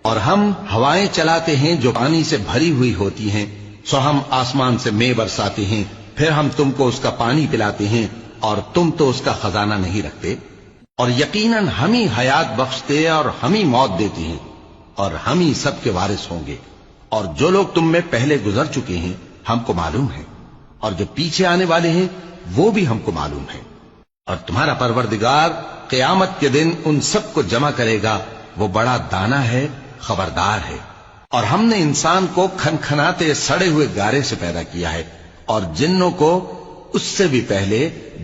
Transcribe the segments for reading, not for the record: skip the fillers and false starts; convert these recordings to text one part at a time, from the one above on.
اور ہم ہوائیں چلاتے ہیں جو پانی سے بھری ہوئی ہوتی ہیں، سو ہم آسمان سے مے برساتے ہیں، پھر ہم تم کو اس کا پانی پلاتے ہیں اور تم تو اس کا خزانہ نہیں رکھتے۔ اور یقیناً ہم ہی حیات بخشتے اور ہم ہی موت دیتے ہیں اور ہم ہی سب کے وارث ہوں گے۔ اور جو لوگ تم میں پہلے گزر چکے ہیں ہم کو معلوم ہے، اور جو پیچھے آنے والے ہیں وہ بھی ہم کو معلوم ہے۔ اور تمہارا پروردگار قیامت کے دن ان سب کو جمع کرے گا، وہ بڑا دانا ہے، خبردار ہے۔ اور ہم نے انسان کو کھنکھناتے سڑے ہوئے گارے سے پیدا کیا ہے، اور جنوں کو اس سے بھی پہلے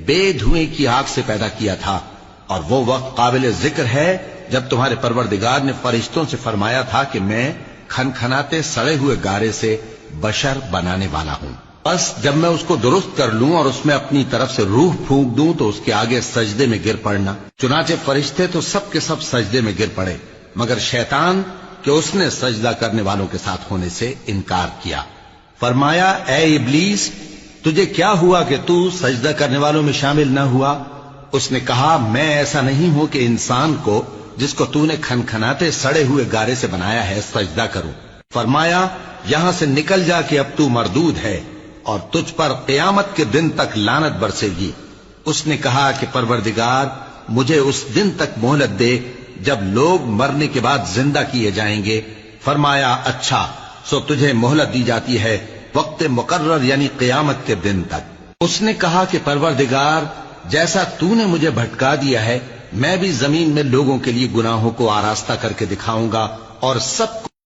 بے دھوئیں کی آگ سے پیدا کیا تھا۔ اور وہ وقت قابل ذکر ہے جب تمہارے پروردگار نے فرشتوں سے فرمایا تھا کہ میں کھنکھناتے سڑے ہوئے گارے سے بشر بنانے والا ہوں، بس جب میں اس کو درست کر لوں اور اس میں اپنی طرف سے روح پھونک دوں تو اس کے آگے سجدے میں گر پڑنا۔ چنانچہ فرشتے تو سب کے سب سجدے میں گر پڑے مگر شیطان کہ اس نے سجدہ کرنے والوں کے ساتھ ہونے سے انکار کیا۔ فرمایا اے ابلیس، تجھے کیا ہوا کہ تو سجدہ کرنے والوں میں شامل نہ ہوا؟ اس نے کہا میں ایسا نہیں ہوں کہ انسان کو جس کو تو نے کھنکھناتے سڑے ہوئے گارے سے بنایا ہے سجدہ کروں۔ فرمایا یہاں سے نکل جا کہ اب تو مردود ہے اور تجھ پر قیامت کے دن تک لعنت برسے گی۔ اس نے کہا کہ پروردگار مجھے اس دن تک مہلت دے جب لوگ مرنے کے بعد زندہ کیے جائیں گے۔ فرمایا اچھا، سو تجھے مہلت دی جاتی ہے وقت مقرر یعنی قیامت کے دن تک۔ اس نے کہا کہ پروردگار جیسا تو نے مجھے بھٹکا دیا ہے میں بھی زمین میں لوگوں کے لیے گناہوں کو آراستہ کر کے دکھاؤں گا اور سب کو